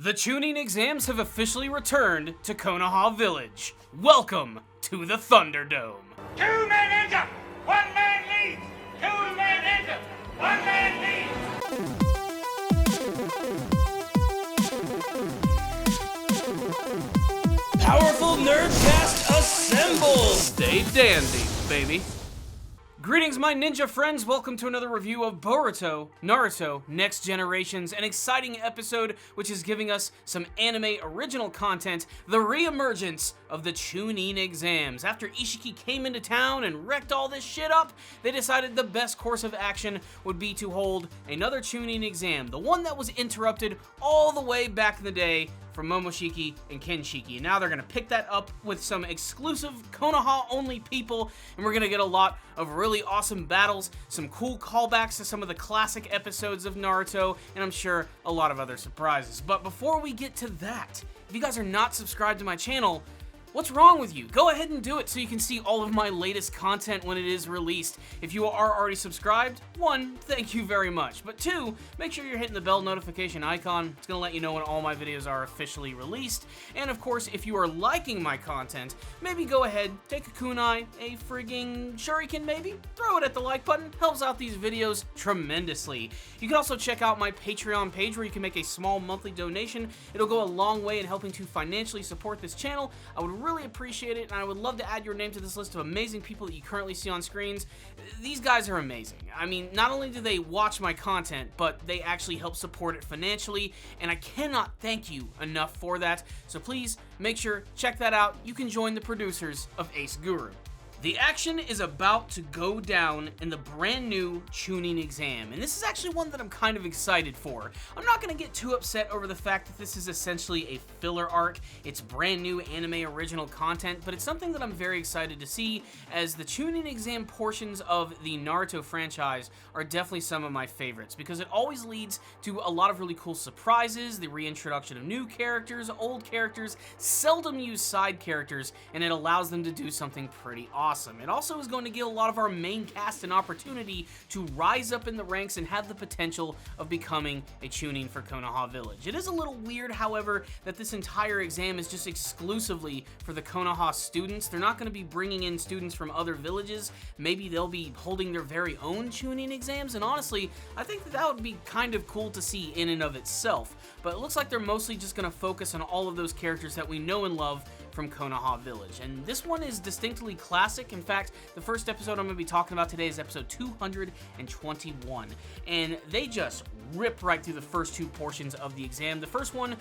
The Chunin exams have officially returned to Konoha Village. Welcome to the Thunderdome. 2-man ninja! 1-man leads! 2-man ninja! 1-man leads! Powerful Nerdcast assemble! Stay dandy, baby. Greetings, my ninja friends. Welcome to another review of Boruto, Naruto Next Generations, an exciting episode which is giving us some anime original content, the re-emergence of the Chunin exams. After Ishiki came into town and wrecked all this shit up, they decided the best course of action would be to hold another Chunin exam, the one that was interrupted all the way back in the day from Momoshiki and Kenshiki. And now they're going to pick that up with some exclusive Konoha-only people, and we're going to get a lot of really awesome battles, some cool callbacks to some of the classic episodes of Naruto, and I'm sure a lot of other surprises. But before we get to that, if you guys are not subscribed to my channel, what's wrong with you? Go ahead and do it so you can see all of my latest content when it is released. If you are already subscribed, 1, thank you very much. But 2, make sure you're hitting the bell notification icon. It's gonna let you know when all my videos are officially released. And of course, if you are liking my content, maybe go ahead, take a kunai, a frigging shuriken maybe, throw it at the like button. Helps out these videos tremendously. You can also check out my Patreon page where you can make a small monthly donation. It'll go a long way in helping to financially support this channel. I would really appreciate it, and I would love to add your name to this list of amazing people that you currently see on screens. These guys are amazing. I mean, not only do they watch my content, but they actually help support it financially, and I cannot thank you enough for that. So please make sure, check that out. You can join the producers of Ace Guru. The action is about to go down in the brand new Chunin exam, and this is actually one that I'm kind of excited for. I'm not going to get too upset over the fact that this is essentially a filler arc. It's brand new anime original content, but it's something that I'm very excited to see, as the Chunin exam portions of the Naruto franchise are definitely some of my favorites, because it always leads to a lot of really cool surprises, the reintroduction of new characters, old characters, seldom used side characters, and it allows them to do something pretty awesome. It also is going to give a lot of our main cast an opportunity to rise up in the ranks and have the potential of becoming a Chunin for Konoha Village. It is a little weird, however, that this entire exam is just exclusively for the Konoha students. They're not going to be bringing in students from other villages. Maybe they'll be holding their very own Chunin exams, and honestly, I think that would be kind of cool to see in and of itself. But it looks like they're mostly just going to focus on all of those characters that we know and love from Konoha Village. And this one is distinctly classic. In fact, the first episode I'm going to be talking about today is episode 221. And they just rip right through the first 2 portions of the exam. The first one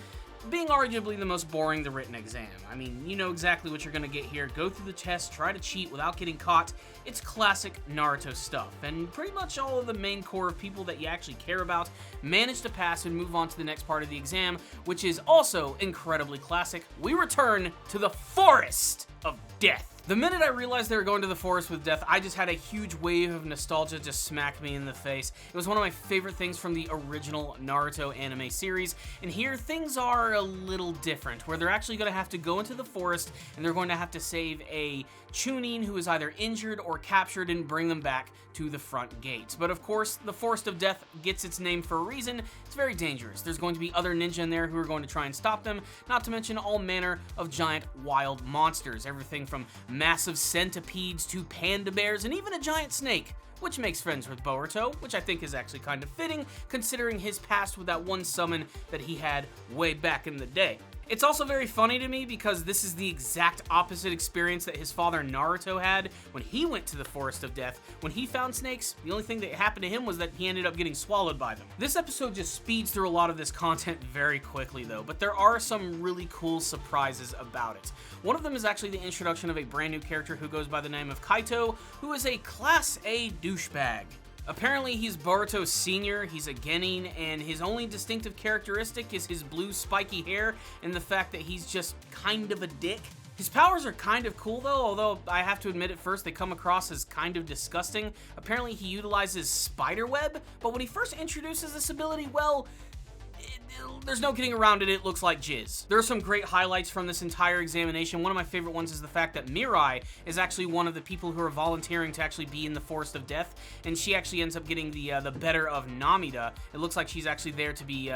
being arguably the most boring, the written exam. I mean, you know exactly what you're going to get here. Go through the test, try to cheat without getting caught. It's classic Naruto stuff. And pretty much all of the main core of people that you actually care about manage to pass and move on to the next part of the exam, which is also incredibly classic. We return to the Forest of Death. The minute I realized they were going to the Forest with Death, I just had a huge wave of nostalgia just smack me in the face. It was one of my favorite things from the original Naruto anime series, and here things are a little different, where they're actually going to have to go into the forest, and they're going to have to save a Chunin who is either injured or captured and bring them back to the front gates. But of course, the Forest of Death gets its name for a reason. It's very dangerous. There's going to be other ninja in there who are going to try and stop them, not to mention all manner of giant wild monsters, everything from massive centipedes to panda bears and even a giant snake, which makes friends with Boruto, which I think is actually kind of fitting considering his past with that one summon that he had way back in the day. It's also very funny to me because this is the exact opposite experience that his father Naruto had when he went to the Forest of Death. When he found snakes, the only thing that happened to him was that he ended up getting swallowed by them. This episode just speeds through a lot of this content very quickly though, but there are some really cool surprises about it. One of them is actually the introduction of a brand new character who goes by the name of Kaito, who is a Class A douchebag. Apparently, he's Boruto's senior, he's a genin, and his only distinctive characteristic is his blue spiky hair and the fact that he's just kind of a dick. His powers are kind of cool though, although I have to admit at first they come across as kind of disgusting. Apparently he utilizes spider web, but when he first introduces this ability, well, there's no getting around it, it looks like jizz. There are some great highlights from this entire examination. One of my favorite ones is the fact that Mirai is actually one of the people who are volunteering to actually be in the Forest of Death, and she actually ends up getting the better of Namida. It looks like she's actually there to be,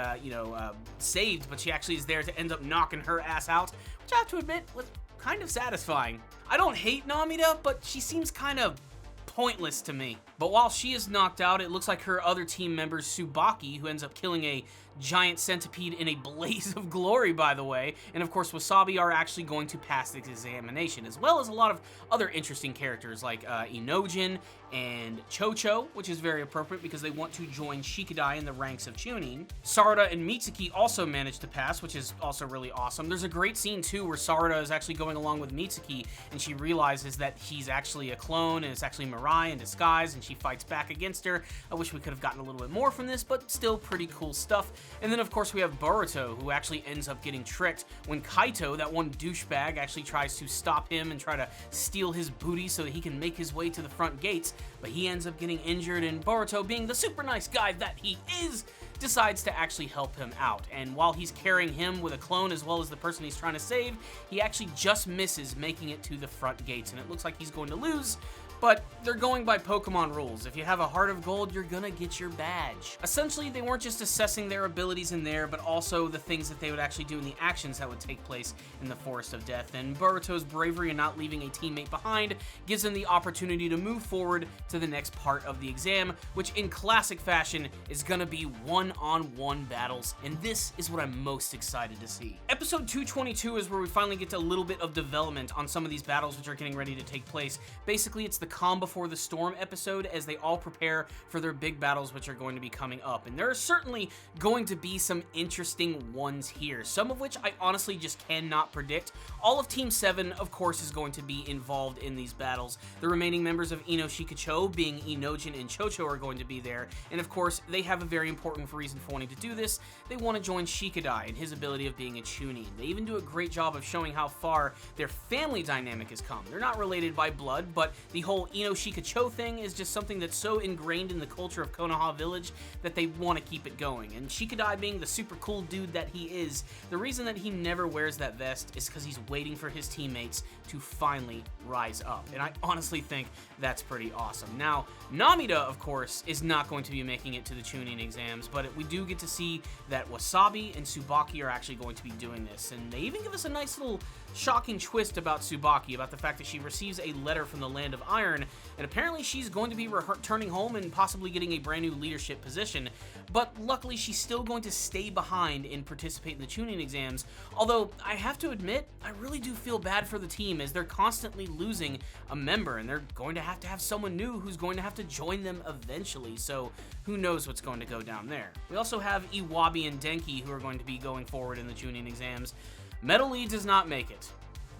saved, but she actually is there to end up knocking her ass out, which I have to admit was kind of satisfying. I don't hate Namida, but she seems kind of pointless to me. But while she is knocked out, it looks like her other team member, Tsubaki, who ends up killing a giant centipede in a blaze of glory, by the way, and of course Wasabi, are actually going to pass this examination, as well as a lot of other interesting characters like Inojin and Chocho, which is very appropriate because they want to join Shikadai in the ranks of Chunin. Sarada and Mitsuki also managed to pass, which is also really awesome. There's a great scene too where Sarada is actually going along with Mitsuki, and she realizes that he's actually a clone and it's actually Mirai in disguise, and she fights back against her. I wish we could have gotten a little bit more from this, but still pretty cool stuff. And then of course we have Boruto, who actually ends up getting tricked when Kaito, that one douchebag, actually tries to stop him and try to steal his booty so that he can make his way to the front gates, but he ends up getting injured, and Boruto, being the super nice guy that he is, decides to actually help him out. And while he's carrying him with a clone as well as the person he's trying to save, he actually just misses making it to the front gates, and it looks like he's going to lose. But they're going by Pokemon rules. If you have a heart of gold, you're gonna get your badge. Essentially, they weren't just assessing their abilities in there, but also the things that they would actually do in the actions that would take place in the Forest of Death. And Boruto's bravery in not leaving a teammate behind gives him the opportunity to move forward to the next part of the exam, which in classic fashion is gonna be one-on-one battles, and this is what I'm most excited to see. Episode 222 is where we finally get a little bit of development on some of these battles which are getting ready to take place. Basically, it's the calm before the storm episode as they all prepare for their big battles which are going to be coming up, and there are certainly going to be some interesting ones here, some of which I honestly just cannot predict. All of Team 7 of course is going to be involved in these battles. The remaining members of Ino Shikacho, being Inojin and Chocho, are going to be there, and of course they have a very important reason for wanting to do this. They want to join Shikadai and his ability of being a Chunin. They even do a great job of showing how far their family dynamic has come. They're not related by blood, but the whole Ino Shikacho thing is just something that's so ingrained in the culture of Konoha Village that they want to keep it going. And Shikadai, being the super cool dude that he is, the reason that he never wears that vest is because he's waiting for his teammates to finally rise up. And I honestly think that's pretty awesome. Now, Namida, of course, is not going to be making it to the Chunin exams, but we do get to see that Wasabi and Tsubaki are actually going to be doing this. And they even give us a nice little shocking twist about Tsubaki, about the fact that she receives a letter from the Land of Iron, and apparently she's going to be returning home and possibly getting a brand new leadership position, but luckily she's still going to stay behind and participate in the Chunin exams, although I have to admit, I really do feel bad for the team as they're constantly losing a member, and they're going to have someone new who's going to have to join them eventually, so who knows what's going to go down there. We also have Iwabi and Denki, who are going to be going forward in the Chunin exams. Metal Lee does not make it.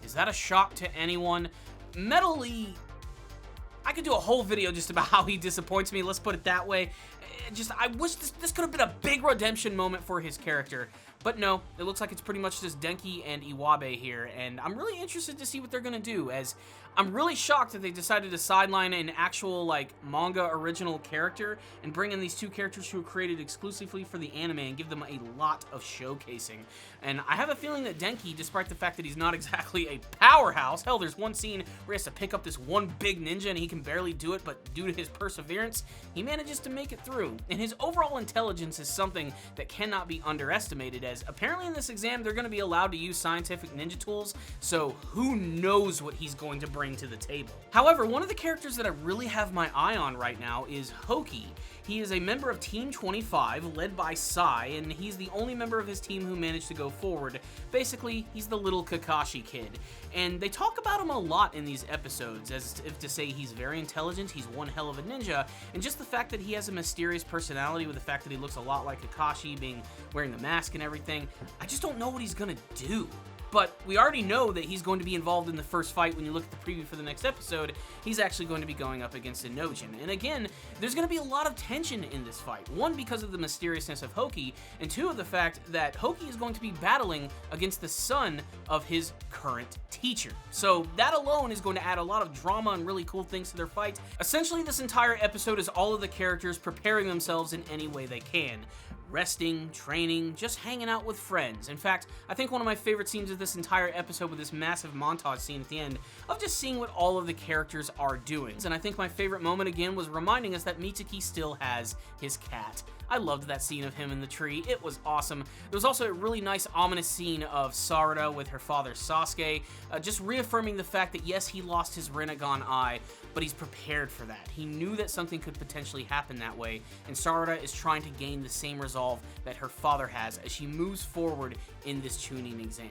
Is that a shock to anyone? Metal Lee, I could do a whole video just about how he disappoints me, let's put it that way. I wish this could have been a big redemption moment for his character. But no, it looks like it's pretty much just Denki and Iwabe here, and I'm really interested to see what they're gonna do, as I'm really shocked that they decided to sideline an actual, manga original character and bring in these two characters who were created exclusively for the anime and give them a lot of showcasing. And I have a feeling that Denki, despite the fact that he's not exactly a powerhouse, hell, there's one scene where he has to pick up this one big ninja and he can barely do it, but due to his perseverance, he manages to make it through. And his overall intelligence is something that cannot be underestimated, as apparently in this exam they're going to be allowed to use scientific ninja tools, so who knows what he's going to bring to the table. However, one of the characters that I really have my eye on right now is Hoki. He is a member of Team 25, led by Sai, and he's the only member of his team who managed to go forward. Basically, he's the little Kakashi kid. And they talk about him a lot in these episodes, as if to say he's very intelligent, he's one hell of a ninja, and just the fact that he has a mysterious personality with the fact that he looks a lot like Kakashi, wearing the mask and everything, I just don't know what he's gonna do. But we already know that he's going to be involved in the first fight. When you look at the preview for the next episode, he's actually going to be going up against Inojin. And again, there's going to be a lot of tension in this fight. One, because of the mysteriousness of Hoki, and two, of the fact that Hoki is going to be battling against the son of his current teacher. So that alone is going to add a lot of drama and really cool things to their fight. Essentially, this entire episode is all of the characters preparing themselves in any way they can. resting, training, just hanging out with friends. In fact, I think one of my favorite scenes of this entire episode with this massive montage scene at the end of just seeing what all of the characters are doing. And I think my favorite moment again was reminding us that Mitsuki still has his cat. I loved that scene of him in the tree. It was awesome. There was also a really nice ominous scene of Sarada with her father Sasuke, just reaffirming the fact that yes, he lost his Rinnegan eye, but he's prepared for that. He knew that something could potentially happen that way, and Sarada is trying to gain the same resolve that her father has as she moves forward in this Chunin exam.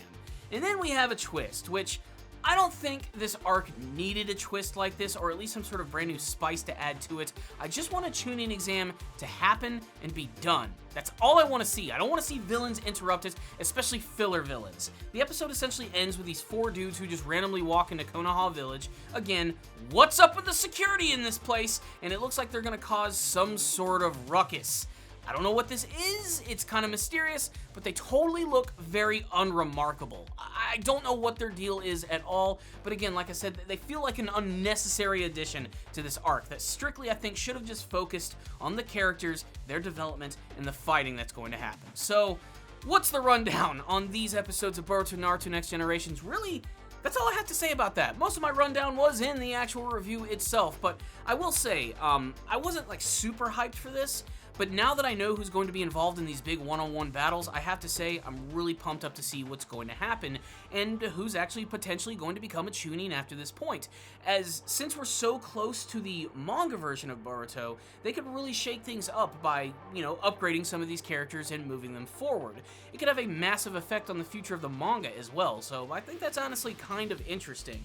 And then we have a twist, which I don't think this arc needed a twist like this, or at least some sort of brand new spice to add to it. I just want a Chunin exam to happen and be done. That's all I want to see. I don't want to see villains interrupted, especially filler villains. The episode essentially ends with these 4 dudes who just randomly walk into Konoha village. Again, what's up with the security in this place? And it looks like they're going to cause some sort of ruckus. I don't know what this is, it's kind of mysterious, but they totally look very unremarkable. I don't know what their deal is at all, but again, like I said, they feel like an unnecessary addition to this arc that strictly, I think, should have just focused on the characters, their development, and the fighting that's going to happen. So, what's the rundown on these episodes of Boruto Naruto Next Generations? Really, that's all I have to say about that. Most of my rundown was in the actual review itself, but I will say, I wasn't like super hyped for this, but now that I know who's going to be involved in these big one-on-one battles, I have to say I'm really pumped up to see what's going to happen and who's actually potentially going to become a Chunin after this point. As since we're so close to the manga version of Boruto, they could really shake things up by, upgrading some of these characters and moving them forward. It could have a massive effect on the future of the manga as well, so I think that's honestly kind of interesting.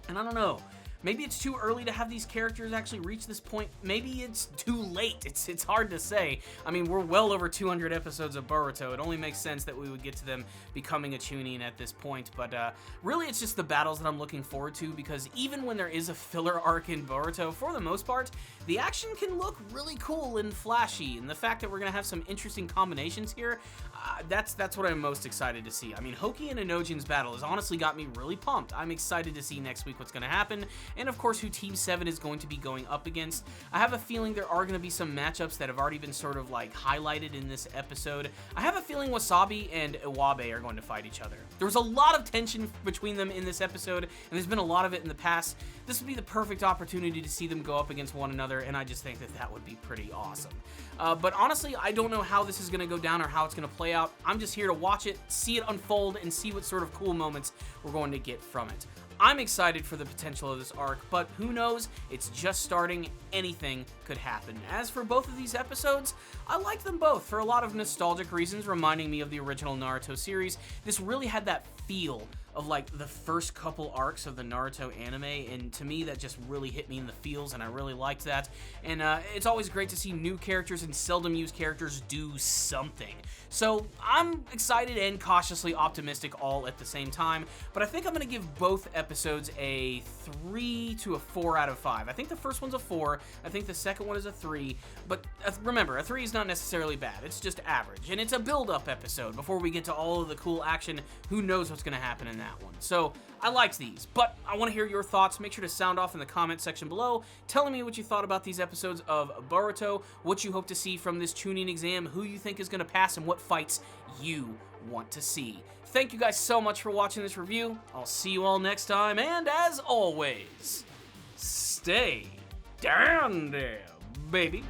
And I don't know. Maybe it's too early to have these characters actually reach this point. Maybe it's too late. It's hard to say. I mean, we're well over 200 episodes of Boruto. It only makes sense that we would get to them becoming a Chunin at this point. But really, it's just the battles that I'm looking forward to, because even when there is a filler arc in Boruto, for the most part, the action can look really cool and flashy. And the fact that we're going to have some interesting combinations here, that's what I'm most excited to see. I mean, Hoki and Inojin's battle has honestly got me really pumped. I'm excited to see next week what's going to happen, and of course who Team 7 is going to be going up against. I have a feeling there are going to be some matchups that have already been sort of like highlighted in this episode. I have a feeling Wasabi and Iwabe are going to fight each other. There was a lot of tension between them in this episode, and there's been a lot of it in the past. This would be the perfect opportunity to see them go up against one another, and I just think that would be pretty awesome. But honestly, I don't know how this is going to go down or how it's going to play out. I'm just here to watch it, see it unfold, and see what sort of cool moments we're going to get from it. I'm excited for the potential of this arc, but who knows? It's just starting. Anything could happen. As for both of these episodes, I like them both for a lot of nostalgic reasons, reminding me of the original Naruto series. This really had that feel of like the first couple arcs of the Naruto anime, and to me that just really hit me in the feels, and I really liked that. And it's always great to see new characters and seldom used characters do something. So I'm excited and cautiously optimistic all at the same time, but I think I'm going to give both episodes a 3 to a 4 out of 5. I think the first one's a 4, I think the second one is a 3, but remember, a 3 is not necessarily bad, it's just average, and it's a build-up episode before we get to all of the cool action. Who knows what's going to happen in that one. So I liked these, but I want to hear your thoughts. Make sure to sound off in the comment section below, telling me what you thought about these episodes of Boruto, what you hope to see from this Chunin exam, who you think is going to pass, and what fights you want to see. Thank you guys so much for watching this review. I'll see you all next time, and as always, stay down there, baby.